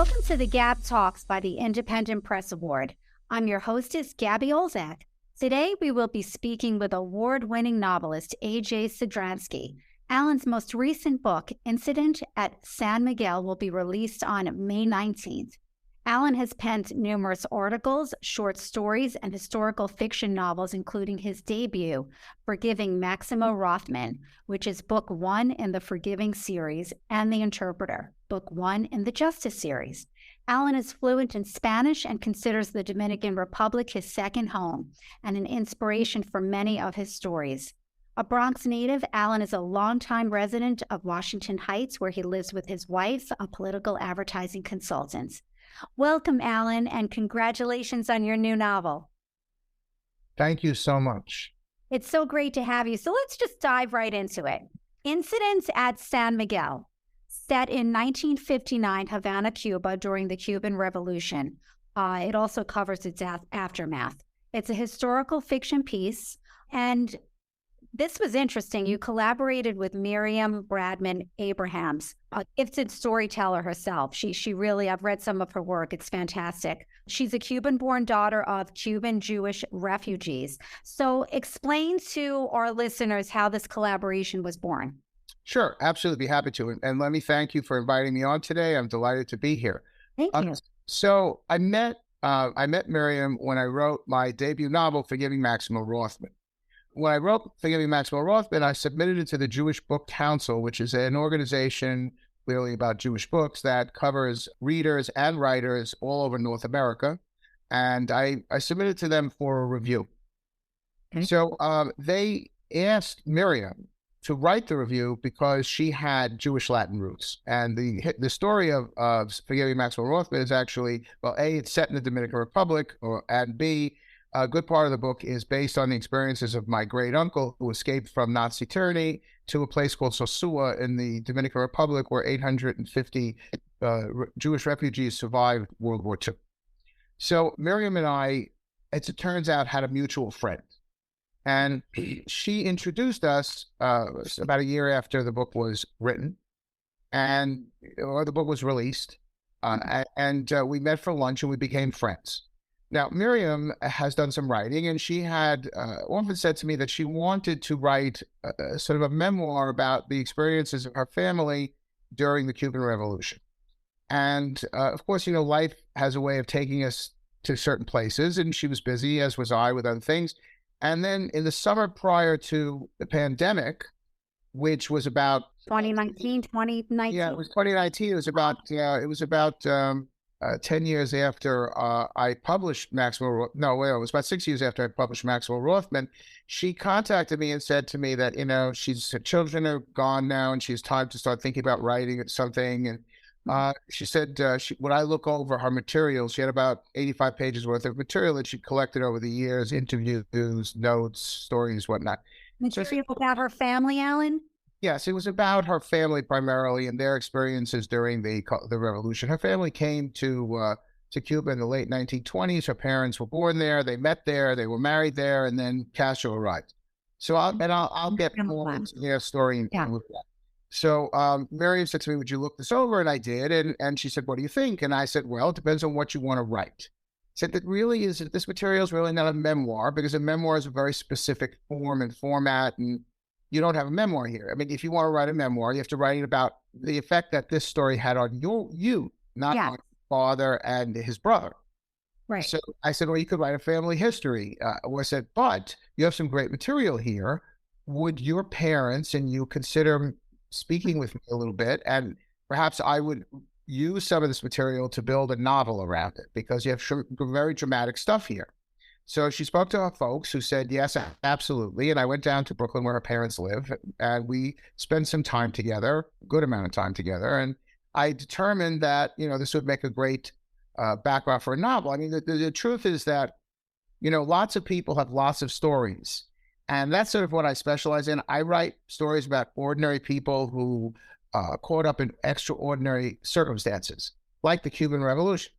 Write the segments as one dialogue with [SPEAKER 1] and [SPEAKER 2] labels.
[SPEAKER 1] Welcome to the GAB Talks by the Independent Press Award. I'm your hostess, Gabby Olzak. Today, we will be speaking with award-winning novelist A.J. Sidransky. Alan's most recent book, Incident at San Miguel, will be released on May 19th. Alan has penned numerous articles, short stories, and historical fiction novels, including his debut, Forgiving Maximo Rothman, which is book 1 in the Forgiving series, and The Interpreter, book 1 in the Justice series. Alan is fluent in Spanish and considers the Dominican Republic his second home and an inspiration for many of his stories. A Bronx native, Alan is a longtime resident of Washington Heights, where he lives with his wife, a political advertising consultant. Welcome, Alan, and congratulations on your new novel.
[SPEAKER 2] Thank you so much.
[SPEAKER 1] It's so great to have you. So let's just dive right into it. Incidents at San Miguel, set in 1959 Havana, Cuba, during the Cuban Revolution. It also covers its aftermath. It's a historical fiction piece, and this was interesting. You collaborated with Miriam Bradman Abrahams, a gifted storyteller herself. She really, I've read some of her work. It's fantastic. She's a Cuban-born daughter of Cuban Jewish refugees. So explain to our listeners how this collaboration was born.
[SPEAKER 2] Sure, absolutely. Be happy to. And let me thank you for inviting me on today. I'm delighted to be here.
[SPEAKER 1] Thank you.
[SPEAKER 2] So I met Miriam when I wrote my debut novel, Forgiving Maximo Rothman. When I wrote Forgiving Maximo Rothman, I submitted it to the Jewish Book Council, which is an organization clearly about Jewish books that covers readers and writers all over North America. And I submitted to them for a review. Okay. So they asked Miriam to write the review because she had Jewish Latin roots. And the story of Forgiving Maximo Rothman is actually, well, A, it's set in the Dominican Republic, and B, a good part of the book is based on the experiences of my great uncle who escaped from Nazi tyranny to a place called Sosua in the Dominican Republic, where 850 Jewish refugees survived World War II. So Miriam and I, as it turns out, had a mutual friend. And she introduced us about a year after the book was written, or the book was released. And we met for lunch and we became friends. Now, Miriam has done some writing, and she had often said to me that she wanted to write sort of a memoir about the experiences of her family during the Cuban Revolution. And of course, you know, life has a way of taking us to certain places, and she was busy, as was I, with other things. And then in the summer prior to the pandemic, which was about
[SPEAKER 1] 2019.
[SPEAKER 2] Yeah, it was 2019. It was about 10 years after I published Maximo. No, wait, it was about 6 years after I published Maximo Rothman. She contacted me and said to me that, you know, her children are gone now and she has time to start thinking about writing something. And she said, when I look over her material, she had about 85 pages worth of material that she collected over the years, interviews, notes, stories, whatnot.
[SPEAKER 1] Material about her family, Alan?
[SPEAKER 2] Yes, it was about her family primarily and their experiences during the revolution. Her family came to Cuba in the late 1920s. Her parents were born there. They met there. They were married there, and then Castro arrived. So I'll get more into their story. So Miriam said to me, "Would you look this over?" And I did. And she said, "What do you think?" And I said, "Well, it depends on what you want to write." Said that this material is really not a memoir, because a memoir is a very specific form and format, and you don't have a memoir here. I mean, if you want to write a memoir, you have to write it about the effect that this story had on you, not on your father and his brother.
[SPEAKER 1] Right.
[SPEAKER 2] So I said, well, you could write a family history. I said, but you have some great material here. Would your parents and you consider speaking with me a little bit? And perhaps I would use some of this material to build a novel around it, because you have very dramatic stuff here. So she spoke to her folks, who said, yes, absolutely. And I went down to Brooklyn, where her parents live, and we spent some time together, a good amount of time together. And I determined that, you know, this would make a great background for a novel. I mean, the truth is that, you know, lots of people have lots of stories. And that's sort of what I specialize in. I write stories about ordinary people who caught up in extraordinary circumstances, like the Cuban Revolution.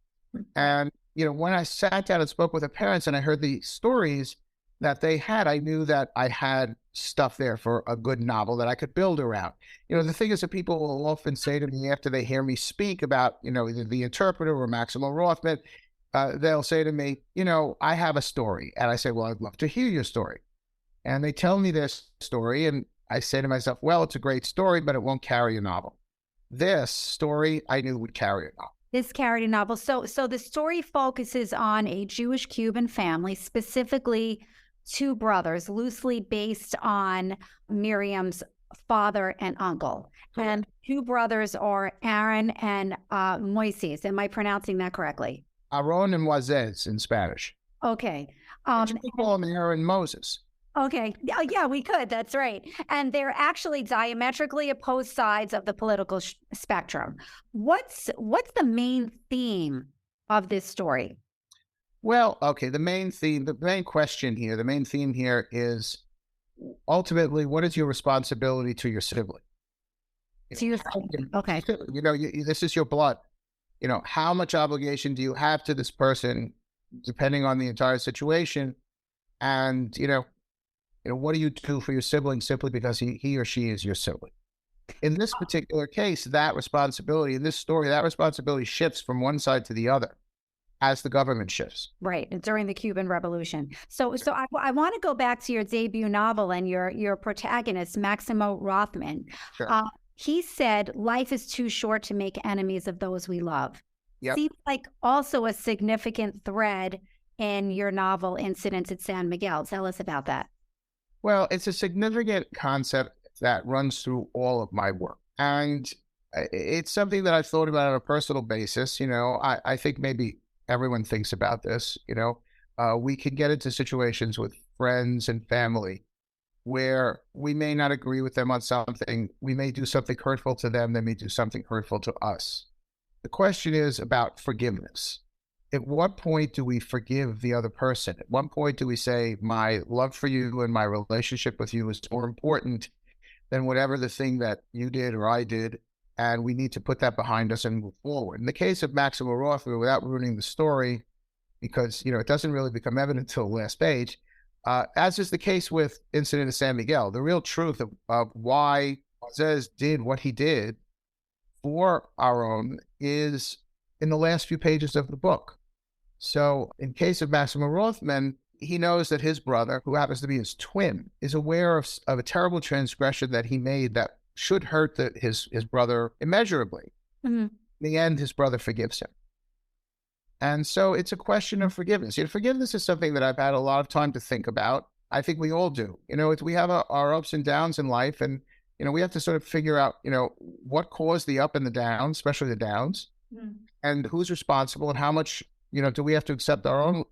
[SPEAKER 2] And you know, when I sat down and spoke with the parents and I heard the stories that they had, I knew that I had stuff there for a good novel that I could build around. The thing is that people will often say to me after they hear me speak about, either the interpreter or Maximo Rothman, they'll say to me, I have a story. And I say, well, I'd love to hear your story. And they tell me their story. And I say to myself, well, it's a great story, but it won't carry a novel. This story I knew would carry a novel.
[SPEAKER 1] This carried a novel. So the story focuses on a Jewish Cuban family, specifically two brothers, loosely based on Miriam's father and uncle. And two brothers are Aaron and Moises. Am I pronouncing that correctly?
[SPEAKER 2] Aaron and Moises in Spanish.
[SPEAKER 1] Okay.
[SPEAKER 2] We call him Aaron Moses.
[SPEAKER 1] Okay. Yeah, we could. That's right. And they're actually diametrically opposed sides of the political spectrum. What's the main theme of this story?
[SPEAKER 2] Well, okay, the main theme here is ultimately, what is your responsibility to your sibling?
[SPEAKER 1] To your sibling. Okay.
[SPEAKER 2] This is your blood. How much obligation do you have to this person, depending on the entire situation? And, what do you do for your sibling simply because he or she is your sibling? In this particular case, that responsibility, in this story, that responsibility shifts from one side to the other as the government shifts.
[SPEAKER 1] Right, during the Cuban Revolution. So I want to go back to your debut novel and your protagonist, Maximo Rothman.
[SPEAKER 2] Sure.
[SPEAKER 1] He said, life is too short to make enemies of those we love.
[SPEAKER 2] Yep.
[SPEAKER 1] Seems like also a significant thread in your novel, Incidents at San Miguel. Tell us about that.
[SPEAKER 2] Well, it's a significant concept that runs through all of my work. And it's something that I've thought about on a personal basis. I think maybe everyone thinks about this. We can get into situations with friends and family where we may not agree with them on something. We may do something hurtful to them. They may do something hurtful to us. The question is about forgiveness. At what point do we forgive the other person? At what point do we say, my love for you and my relationship with you is more important than whatever the thing that you did or I did, and we need to put that behind us and move forward? In the case of Maximo Rothman, without ruining the story, because it doesn't really become evident until the last page, as is the case with Incident at San Miguel, the real truth of why Moises did what he did for Aaron is in the last few pages of the book. So in case of Maximo Rothman, he knows that his brother, who happens to be his twin, is aware of a terrible transgression that he made that should hurt his brother immeasurably. Mm-hmm. In the end, his brother forgives him. And so it's a question of forgiveness. Forgiveness is something that I've had a lot of time to think about. I think we all do. We have our ups and downs in life, and we have to sort of figure out, what caused the up and the down, especially the downs, and who's responsible, and how much, do we have to accept our own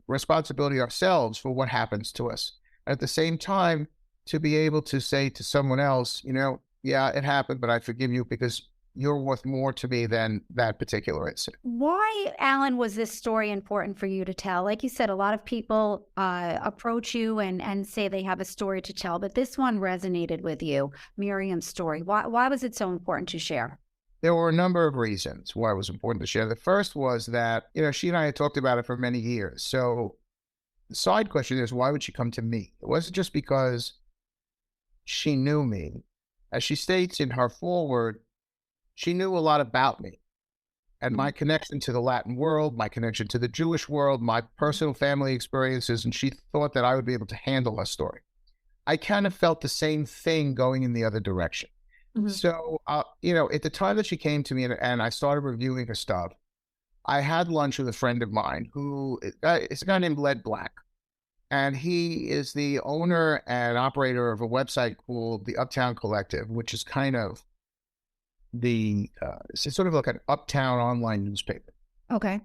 [SPEAKER 2] responsibility ourselves for what happens to us. At the same time, to be able to say to someone else, yeah, it happened, but I forgive you because you're worth more to me than that particular incident.
[SPEAKER 1] Why, Alan, was this story important for you to tell? Like you said, a lot of people approach you and say they have a story to tell, but this one resonated with you, Miriam's story. Why was it so important to share?
[SPEAKER 2] There were a number of reasons why it was important to share. The first was that, she and I had talked about it for many years. So the side question is, why would she come to me? It wasn't just because she knew me. As she states in her foreword, she knew a lot about me and my connection to the Latin world, my connection to the Jewish world, my personal family experiences, and she thought that I would be able to handle her story. I kind of felt the same thing going in the other direction. Mm-hmm. So, at the time that she came to me and I started reviewing her stuff, I had lunch with a friend of mine who is a guy named Led Black. And he is the owner and operator of a website called the Uptown Collective, which is kind of it's sort of like an uptown online newspaper.
[SPEAKER 1] Okay.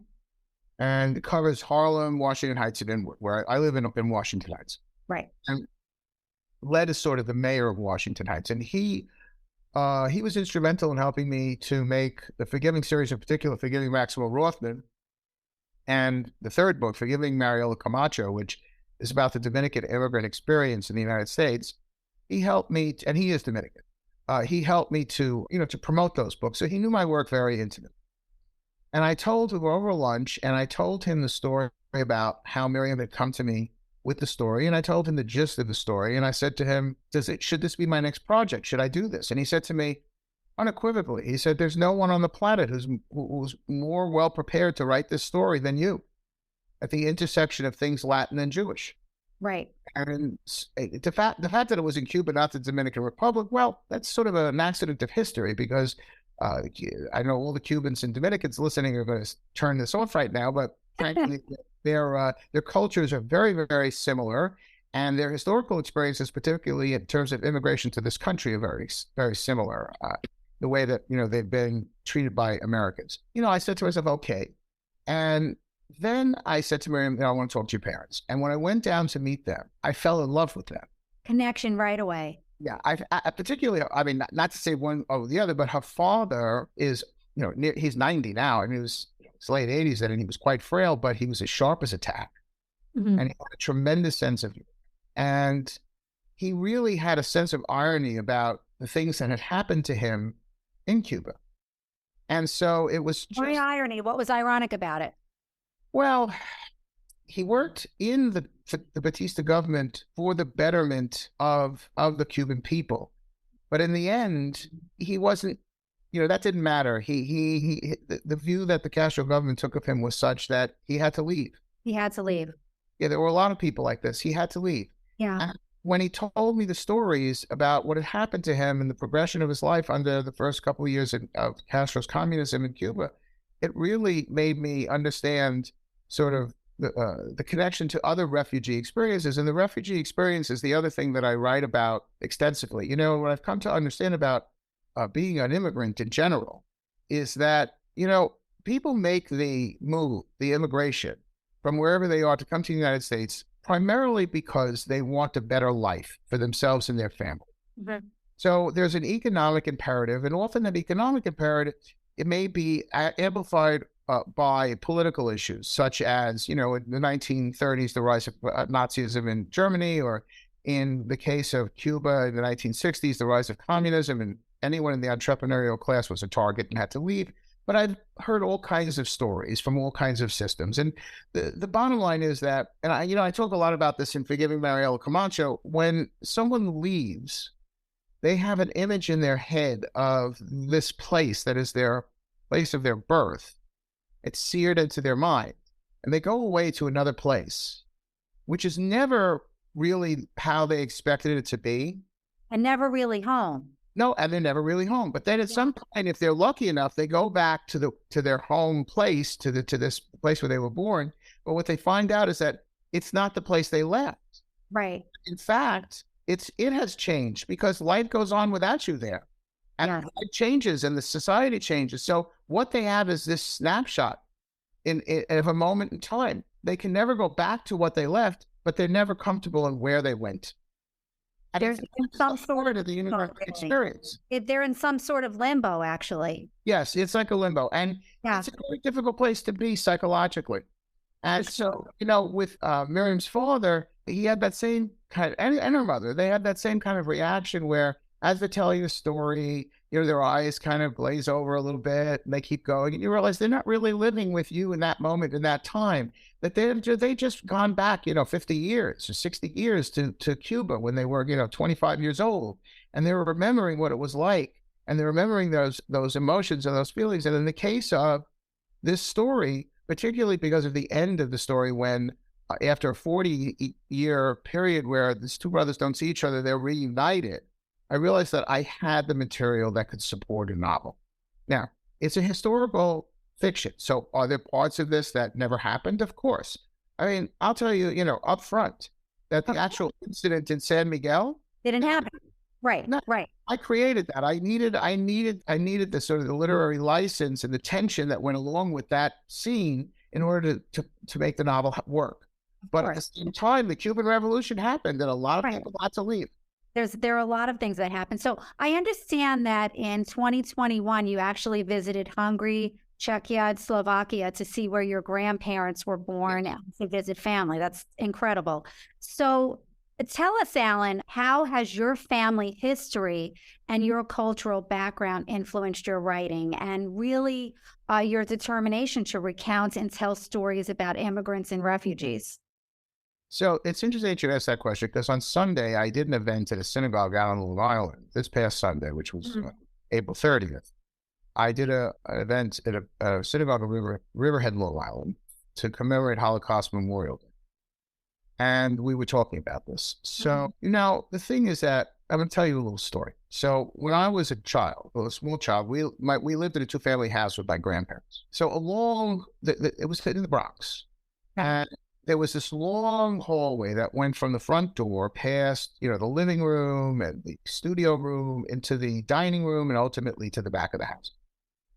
[SPEAKER 2] And it covers Harlem, Washington Heights, and Inwood, where I live in Washington Heights.
[SPEAKER 1] Right.
[SPEAKER 2] And Led is sort of the mayor of Washington Heights. And he was instrumental in helping me to make the Forgiving series, in particular, Forgiving Maximo Rothman, and the third book, Forgiving Mariela Camacho, which is about the Dominican immigrant experience in the United States. He helped me, and he is Dominican. He helped me to promote those books. So he knew my work very intimately. And I told him over lunch, and I told him the story about how Miriam had come to me with the story, and I told him the gist of the story, and I said to him, should this be my next project? Should I do this? And he said to me, unequivocally, he said, there's no one on the planet who's more well prepared to write this story than you, at the intersection of things Latin and Jewish.
[SPEAKER 1] Right.
[SPEAKER 2] And the fact that it was in Cuba, not the Dominican Republic, well, that's sort of an accident of history, because I know all the Cubans and Dominicans listening are going to turn this off right now, but frankly, their cultures are very, very similar, and their historical experiences, particularly in terms of immigration to this country, are very, very similar. The way that, they've been treated by Americans. I said to myself, okay. And then I said to Miriam, I want to talk to your parents. And when I went down to meet them, I fell in love with them.
[SPEAKER 1] Connection right away.
[SPEAKER 2] Yeah, I particularly, I mean, not to say one over the other, but her father is, he's 90 now. I mean, he was his late 80s then, and he was quite frail, but he was as sharp as a tack.
[SPEAKER 1] Mm-hmm.
[SPEAKER 2] And he had a tremendous sense of humor. And he really had a sense of irony about the things that had happened to him in Cuba. And so it was just...
[SPEAKER 1] Why irony? What was ironic about it?
[SPEAKER 2] Well, he worked in the Batista government for the betterment of the Cuban people. But in the end, he wasn't, that didn't matter. The view that the Castro government took of him was such that he had to leave.
[SPEAKER 1] He had to leave.
[SPEAKER 2] Yeah, there were a lot of people like this. He had to leave.
[SPEAKER 1] Yeah.
[SPEAKER 2] And when he told me the stories about what had happened to him and the progression of his life under the first couple of years of Castro's communism in Cuba, it really made me understand sort of the connection to other refugee experiences. And the refugee experience is the other thing that I write about extensively. What I've come to understand about being an immigrant in general is that, people make the move, the immigration, from wherever they are to come to the United States, primarily because they want a better life for themselves and their family. Mm-hmm. So there's an economic imperative, and often that economic imperative, it may be amplified by political issues, such as, in the 1930s, the rise of Nazism in Germany, or in the case of Cuba in the 1960s, the rise of communism, and anyone in the entrepreneurial class was a target and had to leave. But I've heard all kinds of stories from all kinds of systems. And the bottom line is that, and I talk a lot about this in Forgiving Mariela Camacho, when someone leaves, they have an image in their head of this place that is their place of their birth. It's seared into their mind. And they go away to another place, which is never really how they expected it to be.
[SPEAKER 1] And never really home.
[SPEAKER 2] No, and they're never really home. But then at some point, if they're lucky enough, they go back to their home place, to this place where they were born. But what they find out is that it's not the place they left.
[SPEAKER 1] Right.
[SPEAKER 2] In fact, it has changed, because life goes on without you there. And it changes, and the society changes. So what they have is this snapshot of a moment in time. They can never go back to what they left, but they're never comfortable in where they went. And
[SPEAKER 1] there's some sort of
[SPEAKER 2] the universal experience.
[SPEAKER 1] They're in some sort of limbo, actually.
[SPEAKER 2] Yes, it's like a limbo. And it's a very difficult place to be psychologically. And so, with Miriam's father, he had that same kind of, and her mother, they had that same kind of reaction where, as they're telling the story, their eyes kind of glaze over a little bit, and they keep going, and you realize they're not really living with you in that moment, in that time, that they just gone back, 50 years or 60 years to Cuba when they were, 25 years old, and they were remembering what it was like, and they're remembering those emotions and those feelings. And in the case of this story, particularly because of the end of the story, when after a 40-year period where these two brothers don't see each other, they're reunited, I realized that I had the material that could support a novel. Now, it's a historical fiction. So are there parts of this that never happened? Of course. I mean, I'll tell you, up front, that the actual incident in San Miguel
[SPEAKER 1] didn't happen. Right.
[SPEAKER 2] No,
[SPEAKER 1] right.
[SPEAKER 2] I created that. I needed the sort of the literary license and the tension that went along with that scene in order to make the novel work. But at the same time, the Cuban Revolution happened, and a lot of people had to leave.
[SPEAKER 1] There are a lot of things that happened. So I understand that in 2021, you actually visited Hungary, Czechia, and Slovakia to see where your grandparents were born and to visit family. That's incredible. So tell us, Alan, how has your family history and your cultural background influenced your writing and really your determination to recount and tell stories about immigrants and refugees?
[SPEAKER 2] So it's interesting that you asked that question because on Sunday, I did an event at a synagogue out on Long Island this past Sunday, which was April 30th. I did an event at a synagogue in Riverhead, Long Island to commemorate Holocaust Memorial Day. And we were talking about this. So, the thing is that I'm going to tell you a little story. So when I was a small child, we lived in a two-family house with my grandparents. So it was in the Bronx. And there was this long hallway that went from the front door past, the living room and the studio room into the dining room and ultimately to the back of the house.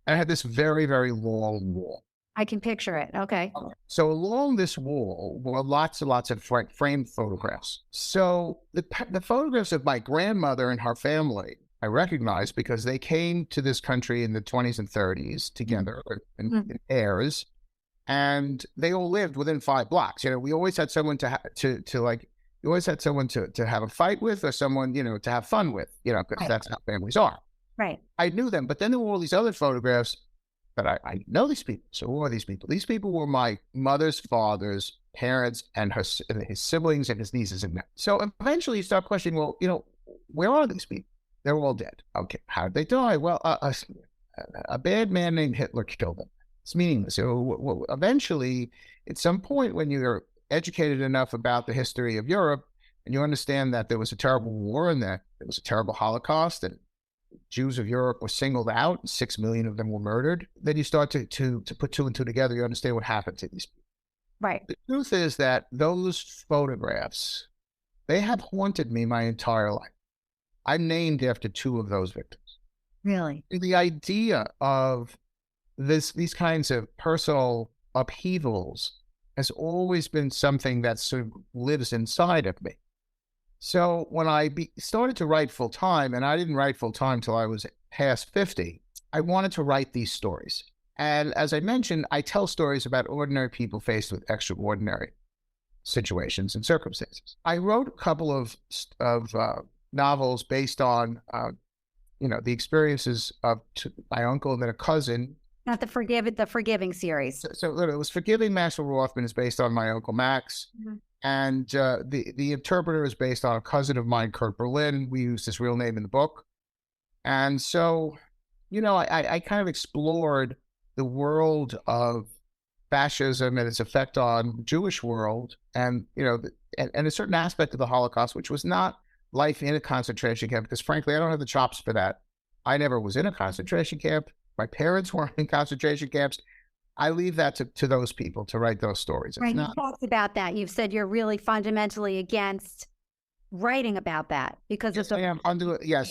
[SPEAKER 2] And it had this very, very long wall.
[SPEAKER 1] I can picture it. Okay.
[SPEAKER 2] So along this wall were lots and lots of framed photographs. So the photographs of my grandmother and her family, I recognized because they came to this country in the 20s and 30s together in pairs, and they all lived within 5 blocks. We always had someone to have a fight with or someone, to have fun with, because that's how families are.
[SPEAKER 1] Right.
[SPEAKER 2] I knew them, but then there were all these other photographs. But I know these people. So who are these people? These people were my mother's father's parents and his siblings and his nieces and nephews. So eventually you start questioning, well, where are these people? They're all dead. Okay, how did they die? Well, a bad man named Hitler killed them. It's meaningless. So eventually, at some point when you're educated enough about the history of Europe and you understand that there was a terrible war and that there was a terrible Holocaust and Jews of Europe were singled out, and 6 million of them were murdered, then you start to put 2 and 2 together. You understand what happened to these people.
[SPEAKER 1] Right.
[SPEAKER 2] The truth is that those photographs, they have haunted me my entire life. I'm named after 2 of those victims.
[SPEAKER 1] Really?
[SPEAKER 2] The idea of these kinds of personal upheavals has always been something that sort of lives inside of me. So when I started to write full time, and I didn't write full time till I was past 50, I wanted to write these stories. And as I mentioned, I tell stories about ordinary people faced with extraordinary situations and circumstances. I wrote a couple of novels based on, the experiences of my uncle and then a cousin.
[SPEAKER 1] Not the Forgiving series.
[SPEAKER 2] So it was Forgiving Maximo Rothman is based on my uncle Max. And the interpreter is based on a cousin of mine, Kurt Berlin. We use his real name in the book. And so, I kind of explored the world of fascism and its effect on the Jewish world and, and a certain aspect of the Holocaust, which was not life in a concentration camp, because frankly, I don't have the chops for that. I never was in a concentration camp. My parents weren't in concentration camps. I leave that to those people to write those stories.
[SPEAKER 1] Right. You talked about that. You've said you're really fundamentally against writing about that because
[SPEAKER 2] yes,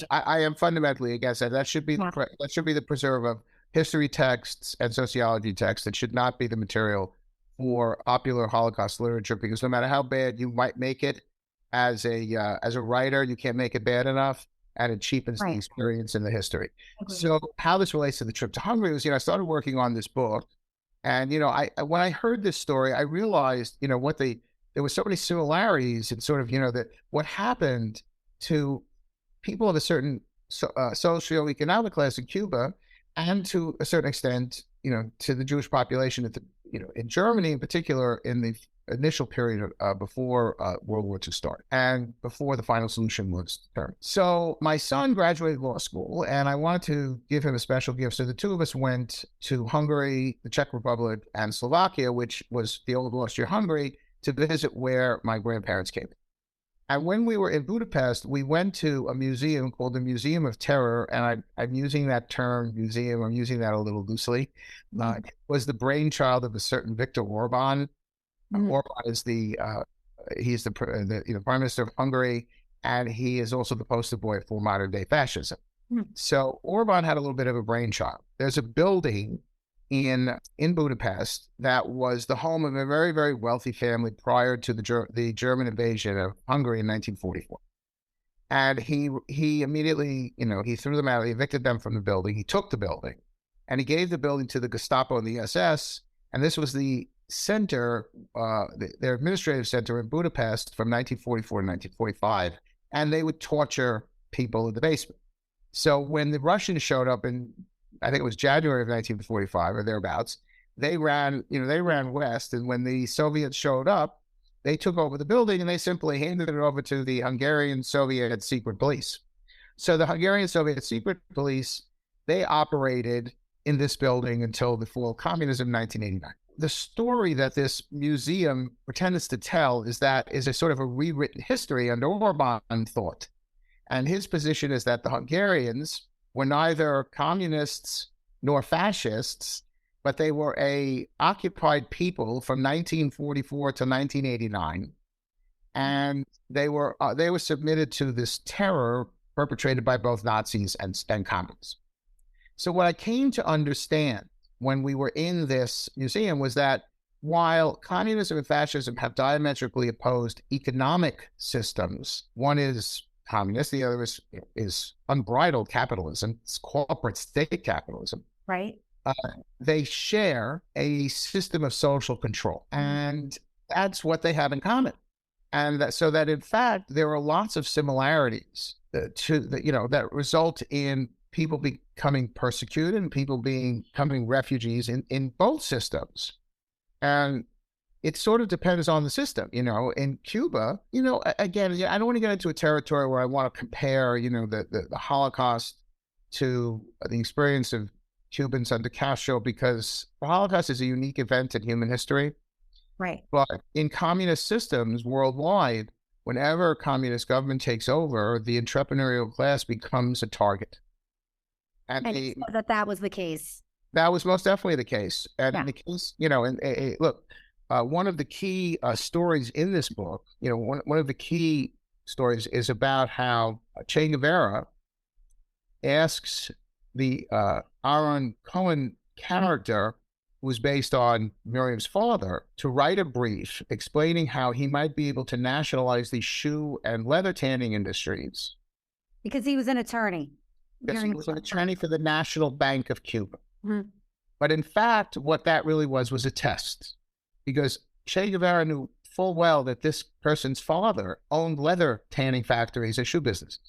[SPEAKER 2] I am fundamentally against that. That should be the preserve of history texts and sociology texts. It should not be the material for popular Holocaust literature, because no matter how bad you might make it as a writer, you can't make it bad enough, and it cheapens the experience and the history. Okay. So how this relates to the trip to Hungary was, I started working on this book. And, when I heard this story, I realized, there were so many similarities and sort of, that what happened to people of a certain socioeconomic class in Cuba and to a certain extent, to the Jewish population, in Germany in particular, in the initial period before World War II started and before the final solution was determined. So my son graduated law school and I wanted to give him a special gift. So the 2 of us went to Hungary, the Czech Republic, and Slovakia, which was the old Austria-Hungary, to visit where my grandparents came. And when we were in Budapest, we went to a museum called the Museum of Terror. And I'm using that term, museum, I'm using that a little loosely. It was the brainchild of a certain Viktor Orban. Orban is he's the Prime Minister of Hungary, and he is also the poster boy for modern day fascism. So Orban had a little bit of a brainchild. There's a building in Budapest that was the home of a very, very wealthy family prior to the German invasion of Hungary in 1944. And he immediately, he threw them out. He evicted them from the building. He took the building, and he gave the building to the Gestapo and the SS. And this was the center, their administrative center in Budapest from 1944 to 1945, and they would torture people in the basement. So when the Russians showed up in, I think it was January of 1945 or thereabouts, they ran west, and when the Soviets showed up, they took over the building and they simply handed it over to the Hungarian Soviet secret police. So the Hungarian Soviet secret police, they operated in this building until the fall of communism in 1989. The story that this museum pretends to tell is a sort of a rewritten history under Orban thought. And his position is that the Hungarians were neither communists nor fascists, but they were a occupied people from 1944 to 1989. And they were submitted to this terror perpetrated by both Nazis and communists. So what I came to understand when we were in this museum was that while communism and fascism have diametrically opposed economic systems, one is communist, the other is unbridled capitalism, it's corporate state capitalism.
[SPEAKER 1] Right.
[SPEAKER 2] They share a system of social control, and that's what they have in common. And so that in fact, there are lots of similarities that result in people becoming persecuted and people becoming refugees in both systems. And it sort of depends on the system. In Cuba, again, I don't want to get into a territory where I want to compare, the Holocaust to the experience of Cubans under Castro, because the Holocaust is a unique event in human history.
[SPEAKER 1] Right.
[SPEAKER 2] But in communist systems worldwide, whenever a communist government takes over, the entrepreneurial class becomes a target. And
[SPEAKER 1] that was the case.
[SPEAKER 2] That was most definitely the case. And
[SPEAKER 1] yeah.
[SPEAKER 2] in the case, look, one of the key stories in this book, one of the key stories is about how Che Guevara asks the Aaron Cohen character, who was based on Miriam's father, to write a brief explaining how he might be able to nationalize the shoe and leather tanning industries.
[SPEAKER 1] Because he was an attorney.
[SPEAKER 2] Because he was an attorney for the National Bank of Cuba.
[SPEAKER 1] Mm-hmm.
[SPEAKER 2] But in fact, what that really was a test. Because Che Guevara knew full well that this person's father owned leather tanning factories and shoe businesses.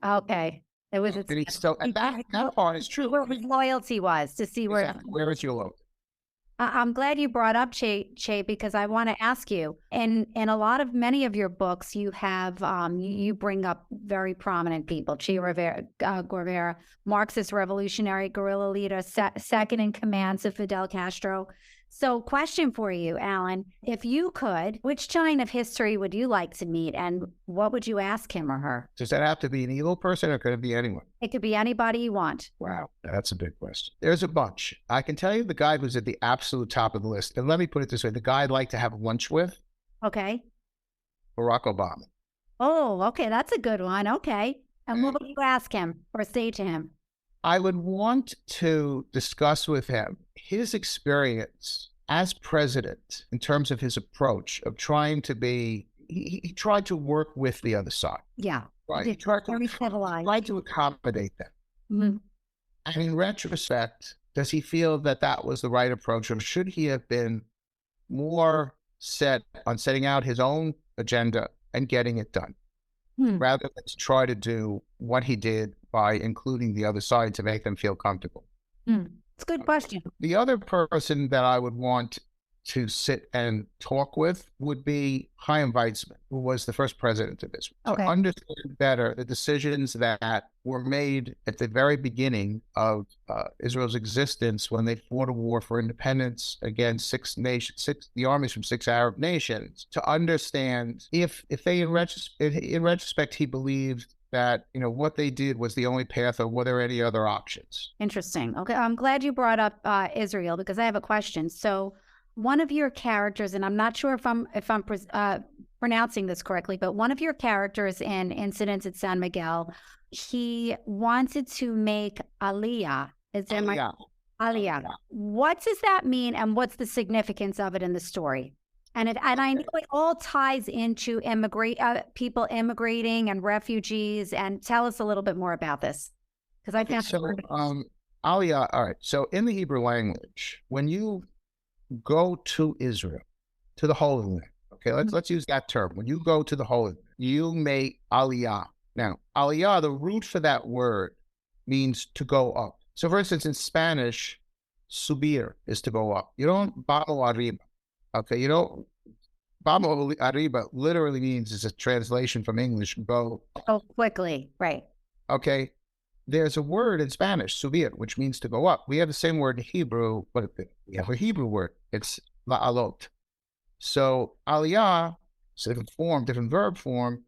[SPEAKER 1] Okay. It was
[SPEAKER 2] and that part is true.
[SPEAKER 1] Where his loyalty was to see
[SPEAKER 2] where is your loyalty.
[SPEAKER 1] I'm glad you brought up Che, because I want to ask you. In many of your books, you have you bring up very prominent people: Che Guevara, Marxist revolutionary guerrilla leader, second in command to Fidel Castro. So, question for you, Alan: if you could, which giant of history would you like to meet, and what would you ask him or her?
[SPEAKER 2] Does that have to be an evil person, or could it be anyone?
[SPEAKER 1] It could be anybody you want.
[SPEAKER 2] Wow, that's a big question. There's a bunch. I can tell you the guy who's at the absolute top of the list, and let me put it this way: the guy I'd like to have lunch with.
[SPEAKER 1] Okay.
[SPEAKER 2] Barack Obama.
[SPEAKER 1] Oh, okay, that's a good one. Okay, and what would you ask him or say to him?
[SPEAKER 2] I would want to discuss with him his experience as president in terms of his approach of trying to be, he tried to work with the other side.
[SPEAKER 1] Yeah.
[SPEAKER 2] Right. He tried to accommodate them.
[SPEAKER 1] Mm-hmm.
[SPEAKER 2] And in retrospect, does he feel that was the right approach, or should he have been more set on setting out his own agenda and getting it done, rather than to try to do what he did by including the other side to make them feel comfortable?
[SPEAKER 1] It's a good question.
[SPEAKER 2] The other person that I would want to sit and talk with would be Chaim Weizmann, who was the first president of Israel.
[SPEAKER 1] Okay.
[SPEAKER 2] To understand better the decisions that were made at the very beginning of Israel's existence when they fought a war for independence against the armies from 6 Arab nations, to understand if they, in retrospect, he believed that, what they did was the only path, or were there any other options?
[SPEAKER 1] Interesting. Okay. I'm glad you brought up Israel, because I have a question. So one of your characters, and I'm not sure if I'm pronouncing this correctly, but one of your characters in Incidents at San Miguel, he wanted to make Aliyah. Aliyah. What does that mean, and what's the significance of it in the story? And I know it all ties into people immigrating and refugees. And tell us a little bit more about this, because I found
[SPEAKER 2] Aliyah. All right. So in the Hebrew language, when you go to Israel, to the Holy Land, okay, let's use that term. When you go to the Holy Land, you make Aliyah. Now, Aliyah, the root for that word means to go up. So, for instance, in Spanish, subir is to go up. You don't vamos arriba. Okay, Vamos arriba literally means, is a translation from English, go.
[SPEAKER 1] Oh, quickly. Right.
[SPEAKER 2] Okay. There's a word in Spanish, subir, which means to go up. We have the same word in Hebrew, but we have a Hebrew word. It's la'alot. So aliyah, different verb form,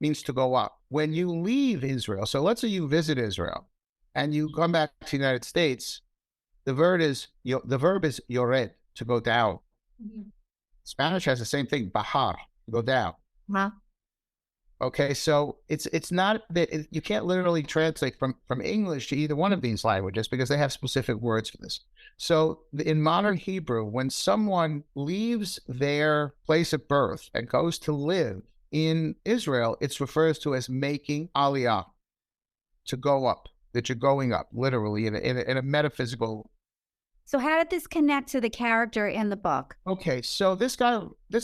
[SPEAKER 2] means to go up. When you leave Israel, so let's say you visit Israel and you come back to the United States, the verb is yored, to go down. Mm-hmm. Spanish has the same thing, bajar, to go down.
[SPEAKER 1] Huh?
[SPEAKER 2] Okay, so it's not that you can't literally translate from English to either one of these languages because they have specific words for this. So in modern Hebrew, when someone leaves their place of birth and goes to live in Israel, it's referred to as making aliyah, to go up, that you're going up, literally in a metaphysical.
[SPEAKER 1] So how did this connect to the character in the book?
[SPEAKER 2] Okay, so this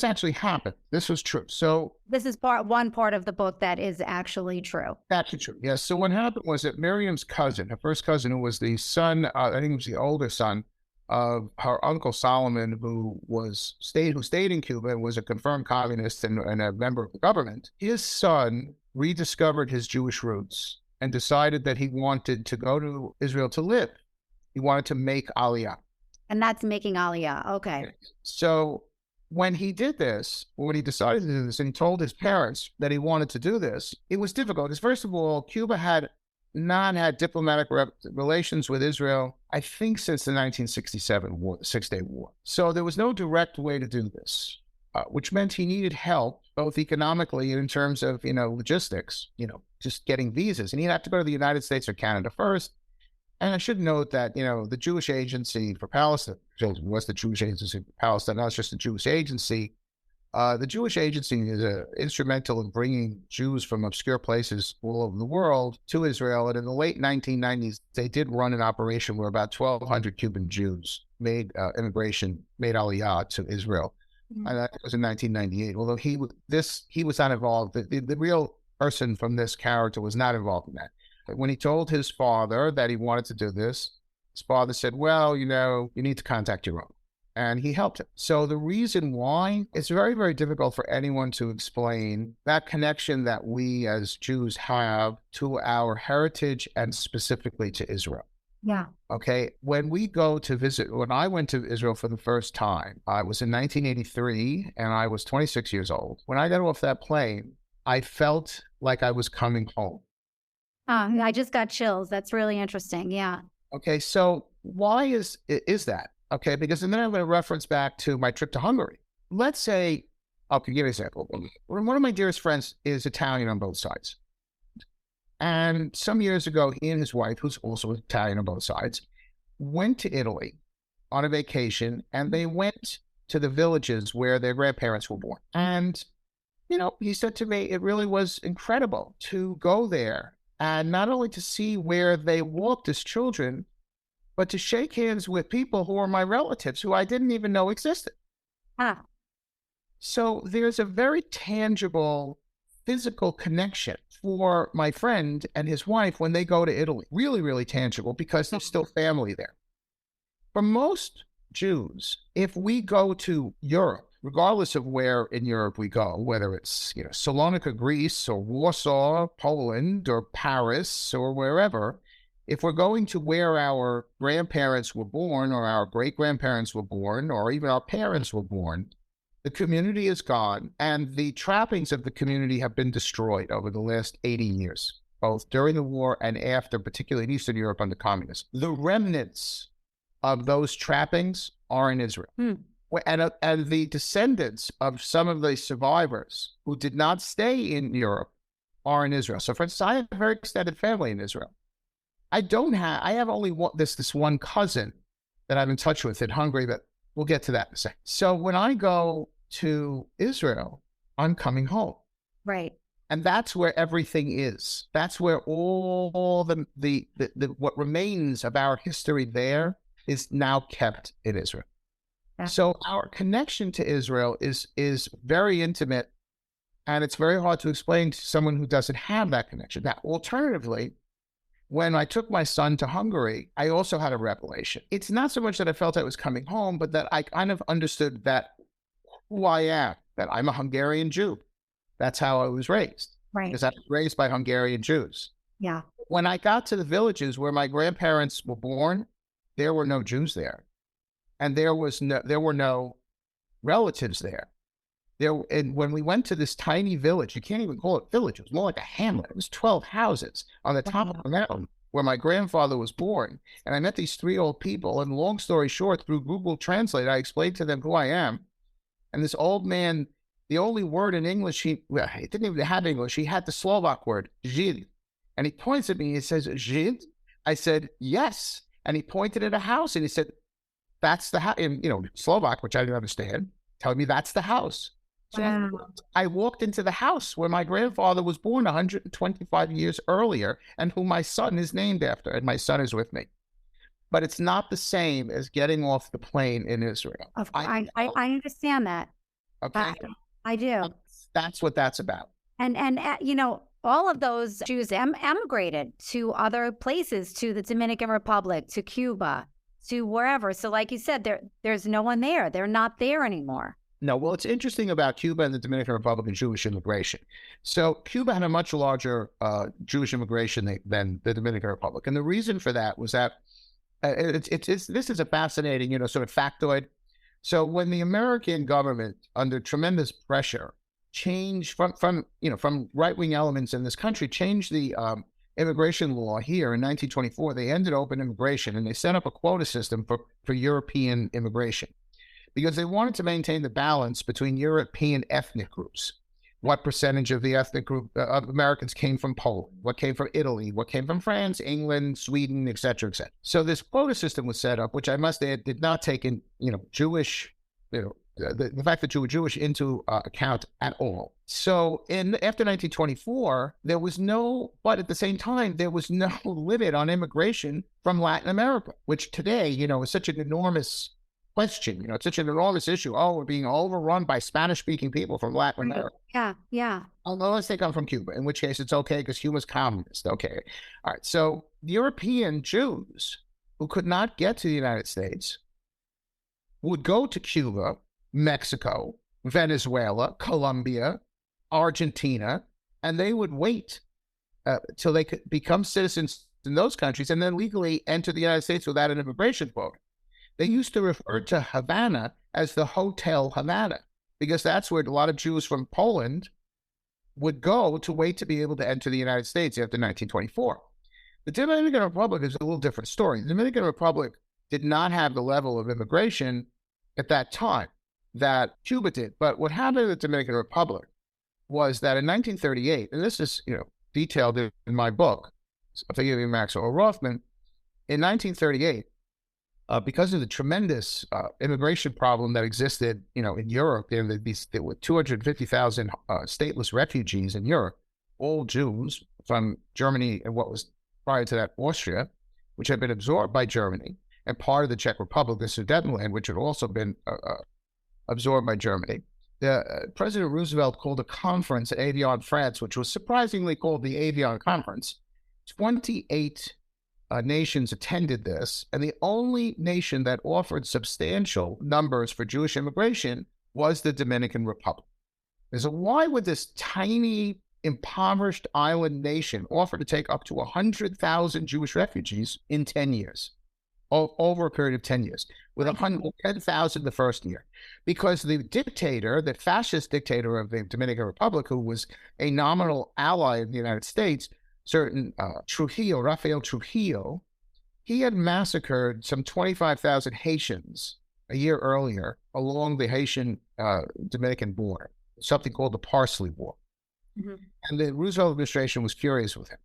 [SPEAKER 2] actually happened. This was true. So
[SPEAKER 1] this is one part of the book that is actually true.
[SPEAKER 2] Actually true, yes. So what happened was that Miriam's cousin, her first cousin, who was the son, I think it was the older son of her uncle Solomon, who stayed in Cuba and was a confirmed communist and a member of the government, his son rediscovered his Jewish roots and decided that he wanted to go to Israel to live. He wanted to make aliyah.
[SPEAKER 1] And that's making aliyah. Okay.
[SPEAKER 2] So when he did this, when he decided to do this, and he told his parents that he wanted to do this, it was difficult. Because first of all, Cuba had not had diplomatic relations with Israel, I think, since the 1967 war, the Six-Day War. So there was no direct way to do this, which meant he needed help, both economically and in terms of, logistics, just getting visas. And he'd have to go to the United States or Canada first. And I should note that, the Jewish Agency for Palestine was the Jewish Agency for Palestine, not just the Jewish Agency. The Jewish Agency is instrumental in bringing Jews from obscure places all over the world to Israel. And in the late 1990s, they did run an operation where about 1,200 Cuban Jews made aliyah to Israel. Mm-hmm. And that was in 1998. Although he was not involved. The real person from this character was not involved in that. When he told his father that he wanted to do this, his father said, well, you need to contact your uncle. And he helped him. So the reason why, it's very, very difficult for anyone to explain that connection that we as Jews have to our heritage and specifically to Israel.
[SPEAKER 1] Yeah.
[SPEAKER 2] Okay. When I went to Israel for the first time, I was in 1983 and I was 26 years old. When I got off that plane, I felt like I was coming home.
[SPEAKER 1] I just got chills. That's really interesting. Yeah.
[SPEAKER 2] Okay. So why is that? Okay. Because, and then I'm going to reference back to my trip to Hungary. Let's say, I'll give you an example. One of my dearest friends is Italian on both sides. And some years ago, he and his wife, who's also Italian on both sides, went to Italy on a vacation, and they went to the villages where their grandparents were born. And, he said to me, it really was incredible to go there. And not only to see where they walked as children, but to shake hands with people who are my relatives, who I didn't even know existed. So there's a very tangible physical connection for my friend and his wife when they go to Italy. Really, really tangible, because there's still family there. For most Jews, if we go to Europe, regardless of where in Europe we go, whether it's Salonika, Greece, or Warsaw, Poland, or Paris, or wherever, if we're going to where our grandparents were born, or our great-grandparents were born, or even our parents were born, the community is gone, and the trappings of the community have been destroyed over the last 80 years, both during the war and after, particularly in Eastern Europe under communism. The remnants of those trappings are in Israel. And the descendants of some of the survivors who did not stay in Europe are in Israel. So, for instance, I have a very extended family in Israel. I have only this one cousin that I'm in touch with in Hungary, but we'll get to that in a second. So when I go to Israel, I'm coming home.
[SPEAKER 1] Right.
[SPEAKER 2] And that's where everything is. That's where all the what remains of our history there is now kept in Israel. So our connection to Israel is very intimate, and it's very hard to explain to someone who doesn't have that connection. Now, alternatively, when I took my son to Hungary, I also had a revelation. It's not so much that I felt I was coming home, but that I kind of understood that who I am, that I'm a Hungarian Jew. That's how I was raised.
[SPEAKER 1] Right.
[SPEAKER 2] Because I was raised by Hungarian Jews.
[SPEAKER 1] Yeah.
[SPEAKER 2] When I got to the villages where my grandparents were born, there were no Jews there. And there were no relatives there. And when we went to this tiny village, you can't even call it village, it was more like a hamlet. It was 12 houses on the top of the mountain where my grandfather was born. And I met these 3 old people, and long story short, through Google Translate, I explained to them who I am. And this old man, the only word in English, he didn't even have English, he had the Slovak word, Žid. And he points at me, he says, Žid? I said, yes. And he pointed at a house, and he said, that's the house, in Slovak, which I didn't understand, telling me that's the house. So I walked into the house where my grandfather was born 125 years earlier, and who my son is named after, and my son is with me. But it's not the same as getting off the plane in Israel.
[SPEAKER 1] I understand that.
[SPEAKER 2] Okay.
[SPEAKER 1] I do.
[SPEAKER 2] That's what that's about.
[SPEAKER 1] And all of those Jews emigrated to other places, to the Dominican Republic, to Cuba, to wherever. So like you said, there's no one there. They're not there anymore.
[SPEAKER 2] No, well, it's interesting about Cuba and the Dominican Republic and Jewish immigration. So Cuba had a much larger Jewish immigration than the Dominican Republic. And the reason for that was that this is a fascinating, sort of factoid. So when the American government, under tremendous pressure, changed from right-wing elements in this country, changed the immigration law here in 1924, they ended open immigration, and they set up a quota system for European immigration, because they wanted to maintain the balance between European ethnic groups. What percentage of the ethnic group of Americans came from Poland? What came from Italy? What came from France, England, Sweden, et cetera, et cetera. So this quota system was set up, which I must add did not take in, Jewish, the fact that you were Jewish into account at all. So after 1924, but at the same time, there was no limit on immigration from Latin America, which today, is such an enormous question. It's such an enormous issue. Oh, we're being overrun by Spanish-speaking people from Latin America.
[SPEAKER 1] Yeah.
[SPEAKER 2] Unless they come from Cuba, in which case it's okay because Cuba's communist. Okay. All right. So European Jews who could not get to the United States would go to Cuba, Mexico, Venezuela, Colombia, Argentina, and they would wait till they could become citizens in those countries and then legally enter the United States without an immigration quota. They used to refer to Havana as the Hotel Havana, because that's where a lot of Jews from Poland would go to wait to be able to enter the United States after 1924. The Dominican Republic is a little different story. The Dominican Republic did not have the level of immigration at that time that Cuba did. But what happened in the Dominican Republic was that in 1938, and this is detailed in my book, Forgiving Maximo Rothman, in 1938, because of the tremendous immigration problem that existed, in Europe, there were 250,000 stateless refugees in Europe, all Jews from Germany and what was prior to that Austria, which had been absorbed by Germany, and part of the Czech Republic, the Sudetenland, which had also been absorbed by Germany. President Roosevelt called a conference at Avion, France, which was surprisingly called the Avion Conference. 28 nations attended this, and the only nation that offered substantial numbers for Jewish immigration was the Dominican Republic. So why would this tiny, impoverished island nation offer to take up to 100,000 Jewish refugees in 10 years, over a period of 10 years, with 110,000 the first year? Because the fascist dictator of the Dominican Republic, who was a nominal ally of the United States, Rafael Trujillo, he had massacred some 25,000 Haitians a year earlier along the Haitian-Dominican border, something called the Parsley War. Mm-hmm. And the Roosevelt administration was furious with him.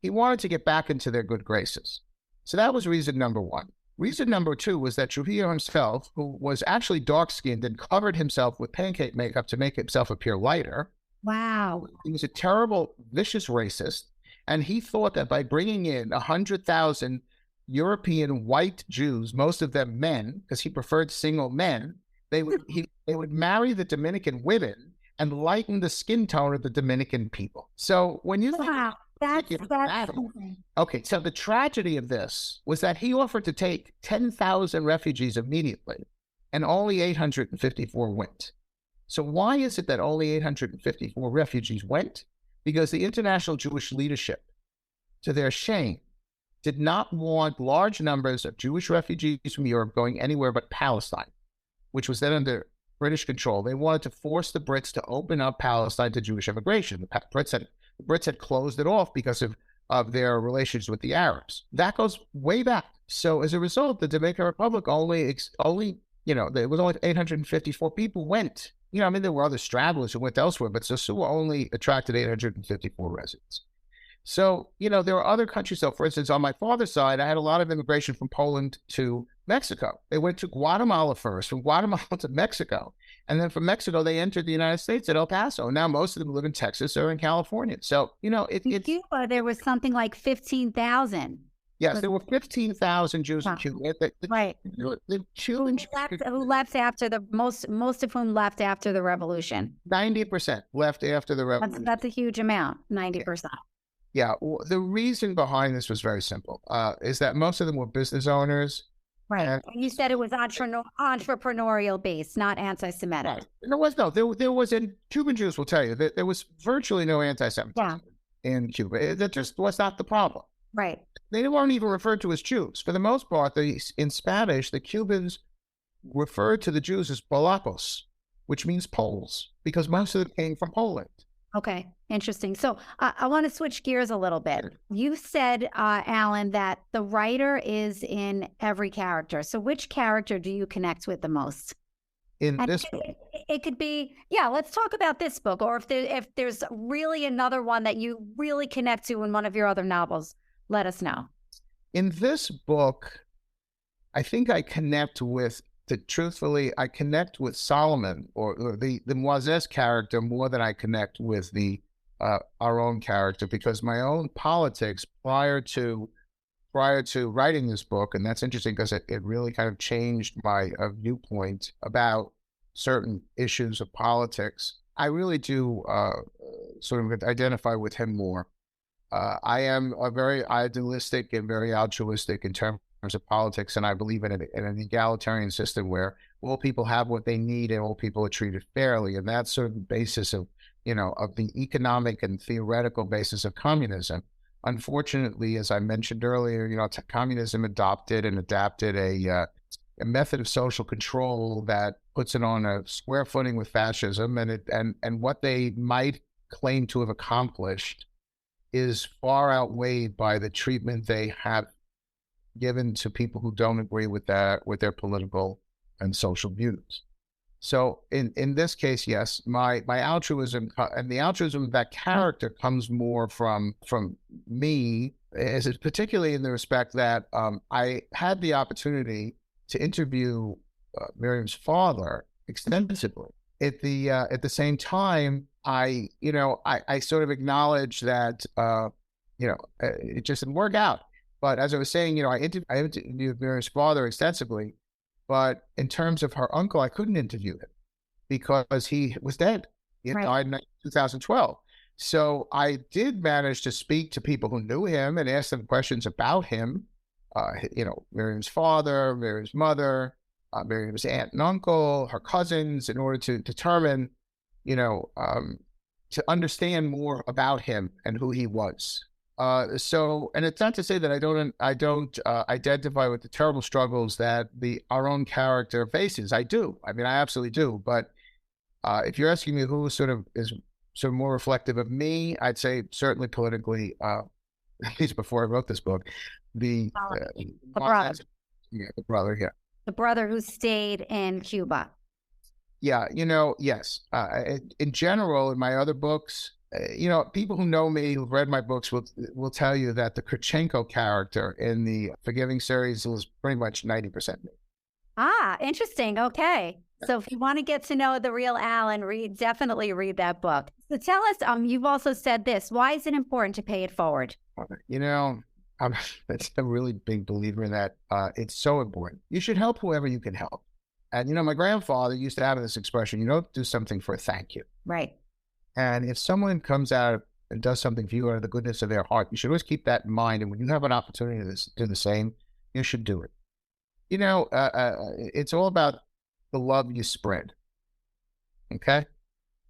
[SPEAKER 2] He wanted to get back into their good graces. So that was reason number one. Reason number two was that Trujillo himself, who was actually dark-skinned and covered himself with pancake makeup to make himself appear lighter.
[SPEAKER 1] Wow.
[SPEAKER 2] He was a terrible, vicious racist. And he thought that by bringing in 100,000 European white Jews, most of them men, because he preferred single men, they would marry the Dominican women and lighten the skin tone of the Dominican people. So when you
[SPEAKER 1] that's
[SPEAKER 2] okay, so the tragedy of this was that he offered to take 10,000 refugees immediately, and only 854 went. So why is it that only 854 refugees went? Because the international Jewish leadership, to their shame, did not want large numbers of Jewish refugees from Europe going anywhere but Palestine, which was then under British control. They wanted to force the Brits to open up Palestine to Jewish immigration. The Brits had closed it off because of their relations with the Arabs. That goes way back. So as a result, the Dominican Republic only, there was only 854 people went. There were other stragglers who went elsewhere, but Sosua only attracted 854 residents. So, there are other countries, though. For instance, on my father's side, I had a lot of immigration from Poland to Mexico. They went to Guatemala first, from Guatemala to Mexico. And then from Mexico, they entered the United States at El Paso. Now, most of them live in Texas or in California. So, in
[SPEAKER 1] Cuba, there was something like 15,000.
[SPEAKER 2] Yes, there were 15,000 Jews in Cuba.
[SPEAKER 1] Right.
[SPEAKER 2] The Jews
[SPEAKER 1] who left after most of whom left after the revolution.
[SPEAKER 2] 90% left after the revolution.
[SPEAKER 1] That's a huge amount, 90%.
[SPEAKER 2] Yeah, the reason behind this was very simple, is that most of them were business owners.
[SPEAKER 1] Right. And you said it was entrepreneurial based, not anti-Semitic.
[SPEAKER 2] Right. There was, and Cuban Jews will tell you, that there was virtually no anti-Semitism in Cuba. That just was not the problem.
[SPEAKER 1] Right.
[SPEAKER 2] They weren't even referred to as Jews. For the most part, in Spanish, the Cubans referred to the Jews as polacos, which means Poles, because most of them came from Poland.
[SPEAKER 1] Okay, interesting. So I want to switch gears a little bit. You said, Alan, that the writer is in every character. So which character do you connect with the most?
[SPEAKER 2] This book?
[SPEAKER 1] It could be, let's talk about this book. Or if there's really another one that you really connect to in one of your other novels, let us know.
[SPEAKER 2] In this book, I think I connect with I connect with Solomon or the Moises character more than I connect with our own character, because my own politics prior to writing this book, and that's interesting because it really kind of changed my viewpoint about certain issues of politics. I really do sort of identify with him more. I am a very idealistic and very altruistic in terms of politics, and I believe in an egalitarian system where all people have what they need and all people are treated fairly, and that's sort of the basis of the economic and theoretical basis of communism. Unfortunately, as I mentioned earlier, communism adopted and adapted a method of social control that puts it on a square footing with fascism, and what they might claim to have accomplished is far outweighed by the treatment they have given to people who don't agree with their political and social views. So in this case, yes, my altruism and the altruism of that character comes more from me, particularly in the respect that I had the opportunity to interview Miriam's father extensively. At the same time, I sort of acknowledge that it just didn't work out. But as I was saying, I interviewed Miriam's father extensively, but in terms of her uncle, I couldn't interview him because he was dead. He had died in 2012. So I did manage to speak to people who knew him and ask them questions about him. Miriam's father, Miriam's mother, Miriam's aunt and uncle, her cousins, in order to determine, to understand more about him and who he was. And it's not to say that I don't identify with the terrible struggles that our own character faces. I do. I mean, I absolutely do. But if you're asking me who is sort of more reflective of me, I'd say certainly politically, at least before I wrote this book, the brother. Yeah, the brother. Yeah.
[SPEAKER 1] The brother who stayed in Cuba.
[SPEAKER 2] Yeah, yes. In general, in my other books, people who know me, who've read my books, will tell you that the Kurchenko character in the Forgiving series was pretty much 90% me.
[SPEAKER 1] Ah, interesting. Okay. So if you want to get to know the real Alan, definitely read that book. So tell us, you've also said this, why is it important to pay it forward?
[SPEAKER 2] I'm a really big believer in that. It's so important. You should help whoever you can help. And, my grandfather used to have this expression, you don't do something for a thank you.
[SPEAKER 1] Right.
[SPEAKER 2] And if someone comes out and does something for you out of the goodness of their heart, you should always keep that in mind. And when you have an opportunity to do the same, you should do it. It's all about the love you spread. Okay.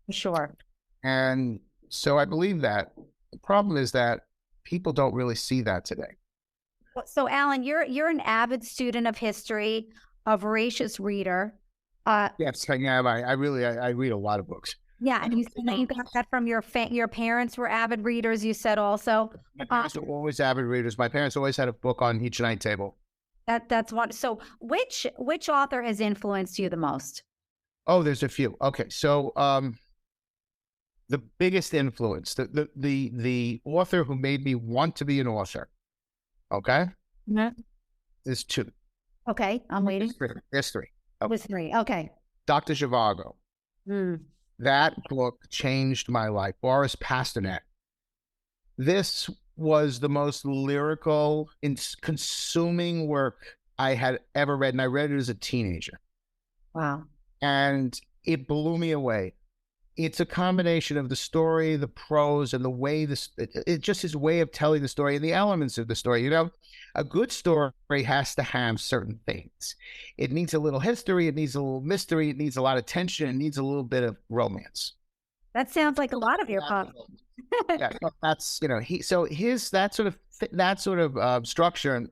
[SPEAKER 1] Sure.
[SPEAKER 2] And so I believe that. The problem is that people don't really see that today.
[SPEAKER 1] So, Alan, you're an avid student of history, a voracious reader.
[SPEAKER 2] Yes, I am. I really read a lot of books.
[SPEAKER 1] Yeah, and you said that you got that from your parents were avid readers. You said also.
[SPEAKER 2] My parents were always avid readers. My parents always had a book on each night table.
[SPEAKER 1] That's one. So, which author has influenced you the most?
[SPEAKER 2] Oh, there's a few. Okay, so the biggest influence, the author who made me want to be an author. Okay, there's two.
[SPEAKER 1] Okay, I'm waiting.
[SPEAKER 2] There's three.
[SPEAKER 1] Okay. With three. Okay.
[SPEAKER 2] Dr. Zhivago. That book changed my life. Boris Pasternak. This was the most lyrical, consuming work I had ever read, and I read it as a teenager.
[SPEAKER 1] Wow.
[SPEAKER 2] And it blew me away. It's a combination of the story, the prose, and the way it's just his way of telling the story and the elements of the story. You know, a good story has to have certain things. It needs a little history. It needs a little mystery. It needs a lot of tension. It needs a little bit of romance.
[SPEAKER 1] That sounds like a lot of your poems.
[SPEAKER 2] Yeah, that's, you know, that sort of structure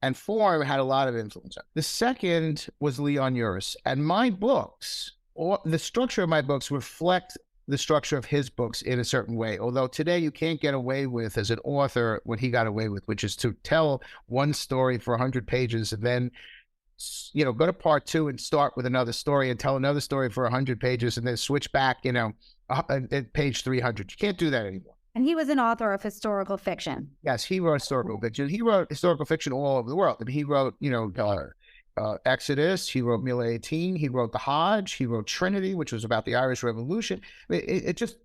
[SPEAKER 2] and form had a lot of influence. The second was Leon Uris, and my books, or the structure of my books, reflect the structure of his books in a certain way. Although today you can't get away with, as an author, what he got away with, which is to tell one story for 100 pages and then, you know, go to part two and start with another story and tell another story for 100 pages and then switch back, you know, at page 300. You can't do that anymore.
[SPEAKER 1] And he was an author of historical fiction.
[SPEAKER 2] Yes, he wrote historical fiction. He wrote historical fiction all over the world. I mean, he wrote, you know, Exodus. He wrote 18. He wrote The Hodge. He wrote Trinity, which was about the Irish Revolution. It just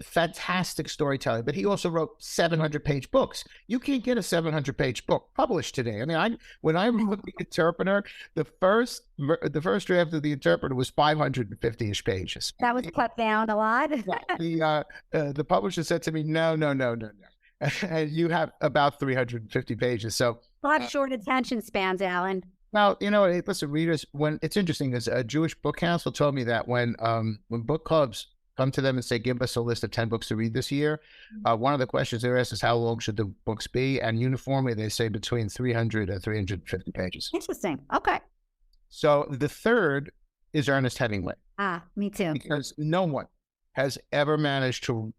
[SPEAKER 2] fantastic storytelling. But he also wrote 700-page books. You can't get a 700-page book published today. I mean, when I wrote The Interpreter, the first draft of The Interpreter was 550-ish pages.
[SPEAKER 1] That was cut down a lot.
[SPEAKER 2] The publisher said to me, no. And you have about 350 pages. So
[SPEAKER 1] short attention spans, Alan.
[SPEAKER 2] Well, you know, listen, readers, when it's interesting, because a Jewish book council told me that when book clubs come to them and say, give us a list of 10 books to read this year, one of the questions they're asked is, how long should the books be? And uniformly, they say between 300 and 350 pages.
[SPEAKER 1] Interesting. Okay.
[SPEAKER 2] So the third is Ernest Hemingway.
[SPEAKER 1] Me too.
[SPEAKER 2] Because no one has ever managed to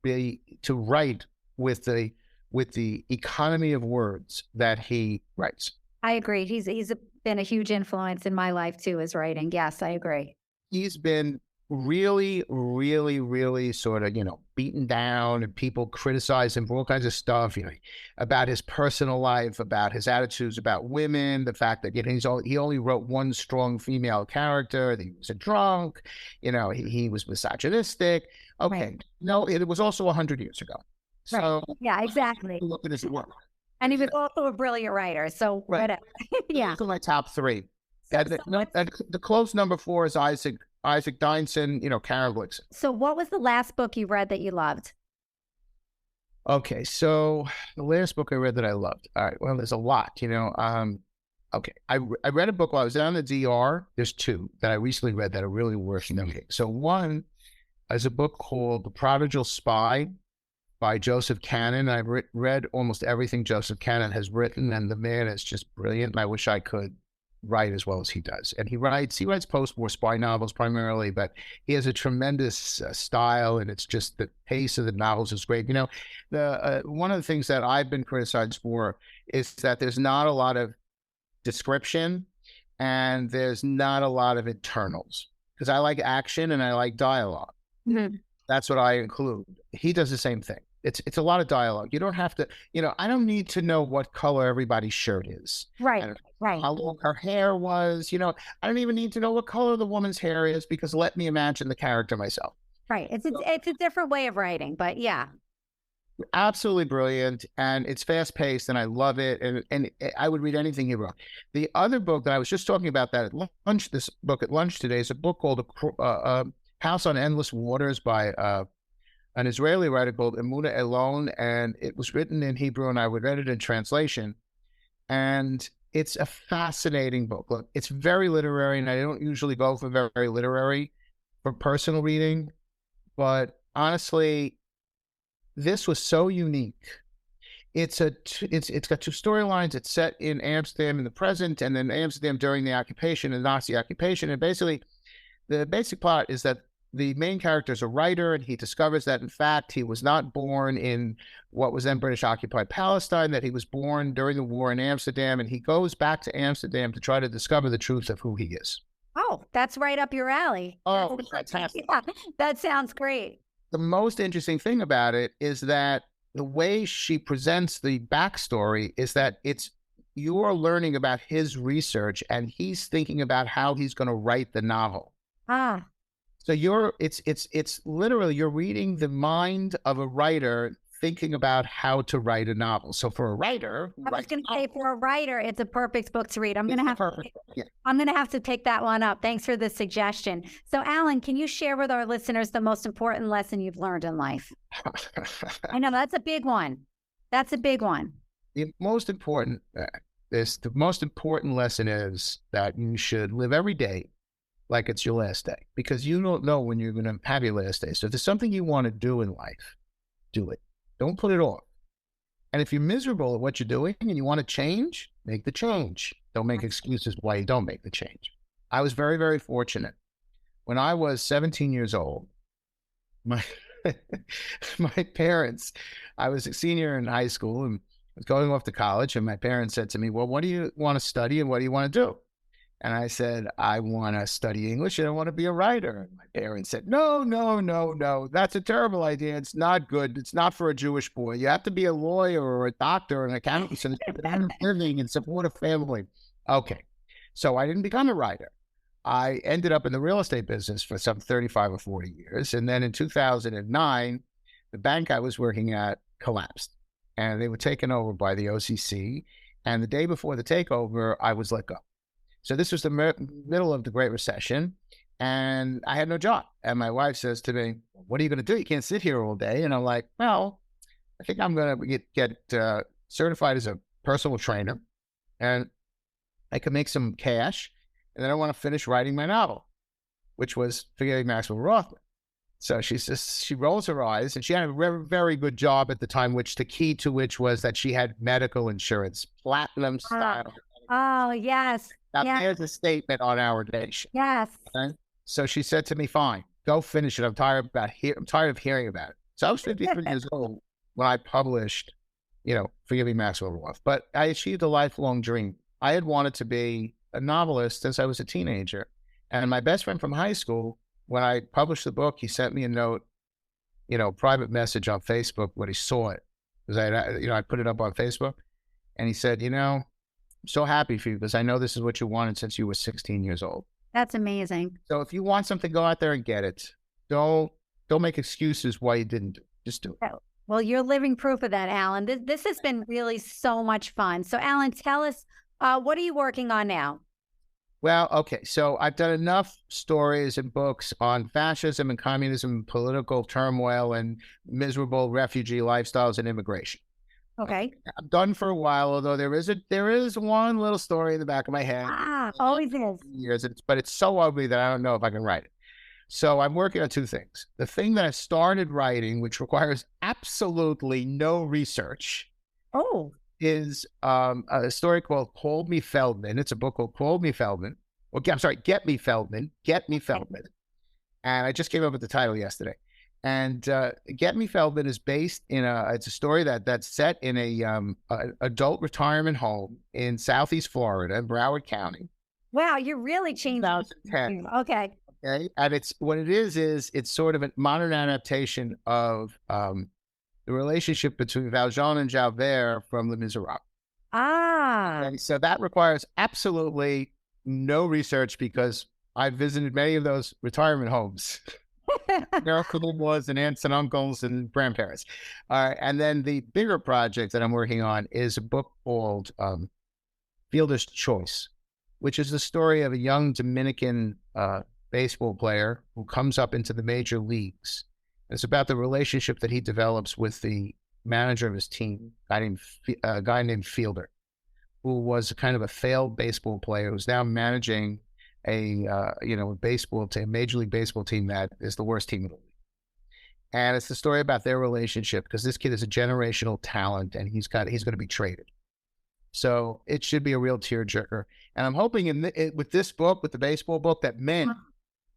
[SPEAKER 2] write with the economy of words that he writes.
[SPEAKER 1] I agree. He's been a huge influence in my life too, his writing. Yes, I agree.
[SPEAKER 2] He's been really, really, really sort of, you know, beaten down, and people criticize him for all kinds of stuff, you know, about his personal life, about his attitudes about women, the fact that, you know, he only wrote one strong female character, that he was a drunk, you know, he was misogynistic. Okay. Right. No, it was also 100 years ago. So
[SPEAKER 1] right. Yeah, exactly.
[SPEAKER 2] Look at his work.
[SPEAKER 1] And he was also a brilliant writer. So,
[SPEAKER 2] right. Yeah. Those are my top three. The close number 4 is Isaac Dynson, you know, Karen Blixen.
[SPEAKER 1] So what was the last book you read that you loved?
[SPEAKER 2] Okay, so the last book I read that I loved. All right, well, there's a lot, you know. Okay, I read a book while I was down in the DR. There's 2 that I recently read that are really worth noting. So one is a book called The Prodigal Spy by Joseph Cannon. I've read almost everything Joseph Cannon has written, and the man is just brilliant. And I wish I could write as well as he does. And he writes post-war spy novels primarily, but he has a tremendous style, and it's just the pace of the novels is great. You know, one of the things that I've been criticized for is that there's not a lot of description and there's not a lot of internals, because I like action and I like dialogue. Mm-hmm. That's what I include. He does the same thing. It's a lot of dialogue. You don't have to, you know, I don't need to know what color everybody's shirt is.
[SPEAKER 1] Right.
[SPEAKER 2] How long her hair was. You know, I don't even need to know what color the woman's hair is, because let me imagine the character myself.
[SPEAKER 1] Right. It's a different way of writing, but yeah.
[SPEAKER 2] Absolutely brilliant. And it's fast paced and I love it. And I would read anything he wrote. The other book that I was just talking about that at lunch, this book at lunch today, is a book called House on Endless Waters by an Israeli writer called Emuna Elon, and it was written in Hebrew, and I read it in translation. And it's a fascinating book. Look, it's very literary, and I don't usually go for very literary for personal reading, but honestly, this was so unique. It's got two storylines. It's set in Amsterdam in the present, and then Amsterdam during the occupation, the Nazi occupation. And basically, the basic plot is that the main character is a writer, and he discovers that, in fact, he was not born in what was then British-occupied Palestine, that he was born during the war in Amsterdam, and he goes back to Amsterdam to try to discover the truth of who he is.
[SPEAKER 1] Oh, that's right up your alley.
[SPEAKER 2] Oh, fantastic.
[SPEAKER 1] Yeah, that sounds great.
[SPEAKER 2] The most interesting thing about it is that the way she presents the backstory is that you're learning about his research, and he's thinking about how he's going to write the novel.
[SPEAKER 1] Ah.
[SPEAKER 2] So it's literally, you're reading the mind of a writer thinking about how to write a novel. So for a writer,
[SPEAKER 1] I was going to say, for a writer, it's a perfect book to read. I'm going to have to take that one up. Thanks for the suggestion. So, Alan, can you share with our listeners the most important lesson you've learned in life? I know that's a big one. That's a big one.
[SPEAKER 2] The most important lesson is that you should live every day like it's your last day, because you don't know when you're going to have your last day. So if there's something you want to do in life, do it. Don't put it off. And if you're miserable at what you're doing and you want to change, make the change. Don't make excuses why you don't make the change. I was very, very fortunate. When I was 17 years old, my parents, I was a senior in high school and was going off to college, and my parents said to me, well, what do you want to study and what do you want to do? And I said, I want to study English and I want to be a writer. And my parents said, no, that's a terrible idea. It's not good. It's not for a Jewish boy. You have to be a lawyer or a doctor or an accountant so that you can earn a living and support a family. Okay. So I didn't become a writer. I ended up in the real estate business for some 35 or 40 years. And then in 2009, the bank I was working at collapsed and they were taken over by the OCC. And the day before the takeover, I was let go. So this was the middle of the Great Recession, and I had no job. And my wife says to me, what are you going to do? You can't sit here all day. And I'm like, well, I think I'm going to get certified as a personal trainer, and I can make some cash, and then I want to finish writing my novel, which was Forgetting Maximo Rothman. So she rolls her eyes, and she had a very, very good job at the time, the key to which was that she had medical insurance, platinum style.
[SPEAKER 1] Oh, yes.
[SPEAKER 2] Now, there's a statement on our nation.
[SPEAKER 1] Yes.
[SPEAKER 2] Okay? So she said to me, fine, go finish it. I'm tired of hearing about it. So I was 53 years old when I published, Forgiving Maximo Rothman. But I achieved a lifelong dream. I had wanted to be a novelist since I was a teenager. And my best friend from high school, when I published the book, he sent me a note, private message on Facebook when he saw it. Because I put it up on Facebook. And he said, I'm so happy for you because I know this is what you wanted since you were 16 years old.
[SPEAKER 1] That's amazing.
[SPEAKER 2] So if you want something, go out there and get it. Don't make excuses why you didn't do it. Just do it.
[SPEAKER 1] Well, you're living proof of that, Alan. This has been really so much fun. So, Alan, tell us, what are you working on now?
[SPEAKER 2] Well, okay. So I've done enough stories and books on fascism and communism, political turmoil, and miserable refugee lifestyles and immigration.
[SPEAKER 1] Okay.
[SPEAKER 2] I'm done for a while, although there is one little story in the back of my head.
[SPEAKER 1] Always is.
[SPEAKER 2] But it's so ugly that I don't know if I can write it. So I'm working on two things. The thing that I started writing, which requires absolutely no research, is a story called Call Me Feldman. It's a book called Call Me Feldman. Get Me Feldman. Get Me Feldman. And I just came up with the title yesterday. And Get Me Feldman is based in it's a story that's set in a adult retirement home in Southeast Florida, in Broward County.
[SPEAKER 1] Wow, you're really changing.
[SPEAKER 2] 2010.
[SPEAKER 1] Okay.
[SPEAKER 2] And it's sort of a modern adaptation of the relationship between Valjean and Javert from Les Miserables. And so that requires absolutely no research because I've visited many of those retirement homes. There are was and aunts and uncles and grandparents. And then the bigger project that I'm working on is a book called Fielder's Choice, which is the story of a young Dominican baseball player who comes up into the major leagues. It's about the relationship that he develops with the manager of his team, a guy named Fielder, who was kind of a failed baseball player who's now managing a baseball team, Major League Baseball team that is the worst team in the league. And it's the story about their relationship because this kid is a generational talent and he's going to be traded. So it should be a real tearjerker. And I'm hoping with this book, with the baseball book, that men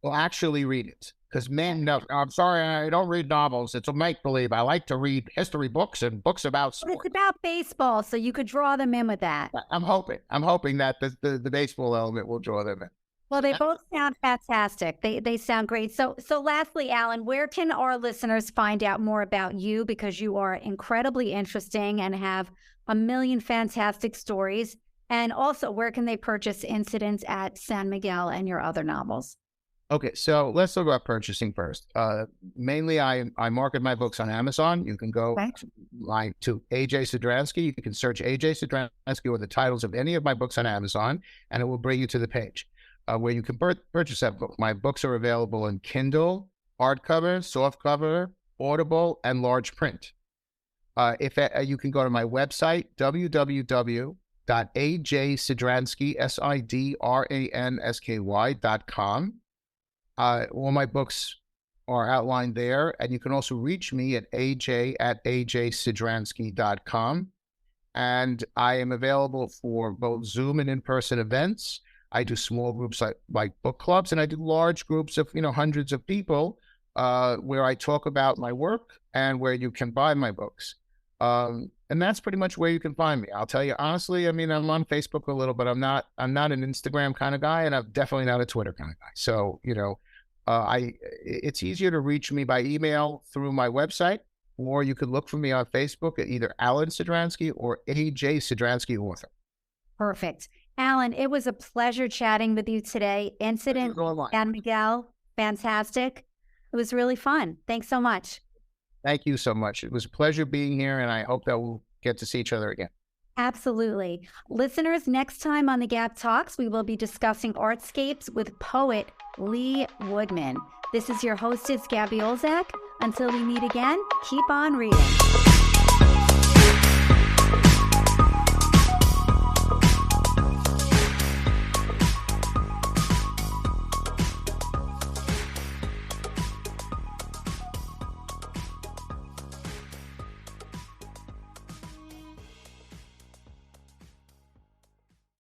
[SPEAKER 2] will actually read it. Because men know, I'm sorry, I don't read novels. It's a make-believe. I like to read history books and books about sports.
[SPEAKER 1] It's about baseball, so you could draw them in with that.
[SPEAKER 2] I'm hoping that the baseball element will draw them in.
[SPEAKER 1] Well, they both sound fantastic. They sound great. So lastly, Alan, where can our listeners find out more about you? Because you are incredibly interesting and have a million fantastic stories. And also, where can they purchase Incidents at San Miguel and your other novels?
[SPEAKER 2] Okay, so let's talk about purchasing first. Mainly, I market my books on Amazon. You can go to A.J. Sidransky. You can search A.J. Sidransky or the titles of any of my books on Amazon, and it will bring you to the page where you can purchase that book. My books are available in Kindle, hardcover, softcover, Audible, and large print. You can go to my website, www.ajsidransky.com. All my books are outlined there, and you can also reach me at aj@ajsidransky.com. And I am available for both Zoom and in-person events. I do small groups like book clubs, and I do large groups of hundreds of people where I talk about my work and where you can buy my books. And that's pretty much where you can find me. I'll tell you honestly, I mean, I'm on Facebook a little, but I'm not an Instagram kind of guy, and I'm definitely not a Twitter kind of guy. So, it's easier to reach me by email through my website, or you could look for me on Facebook at either Alan Sidransky or A.J. Sidransky author.
[SPEAKER 1] Perfect. Alan, it was a pleasure chatting with you today. Incident San Miguel, fantastic. It was really fun. Thanks so much.
[SPEAKER 2] Thank you so much. It was a pleasure being here, and I hope that we'll get to see each other again.
[SPEAKER 1] Absolutely. Listeners, next time on the GAB Talks, we will be discussing artscapes with poet Lee Woodman. This is your hostess, Gabby Olzak. Until we meet again, keep on reading.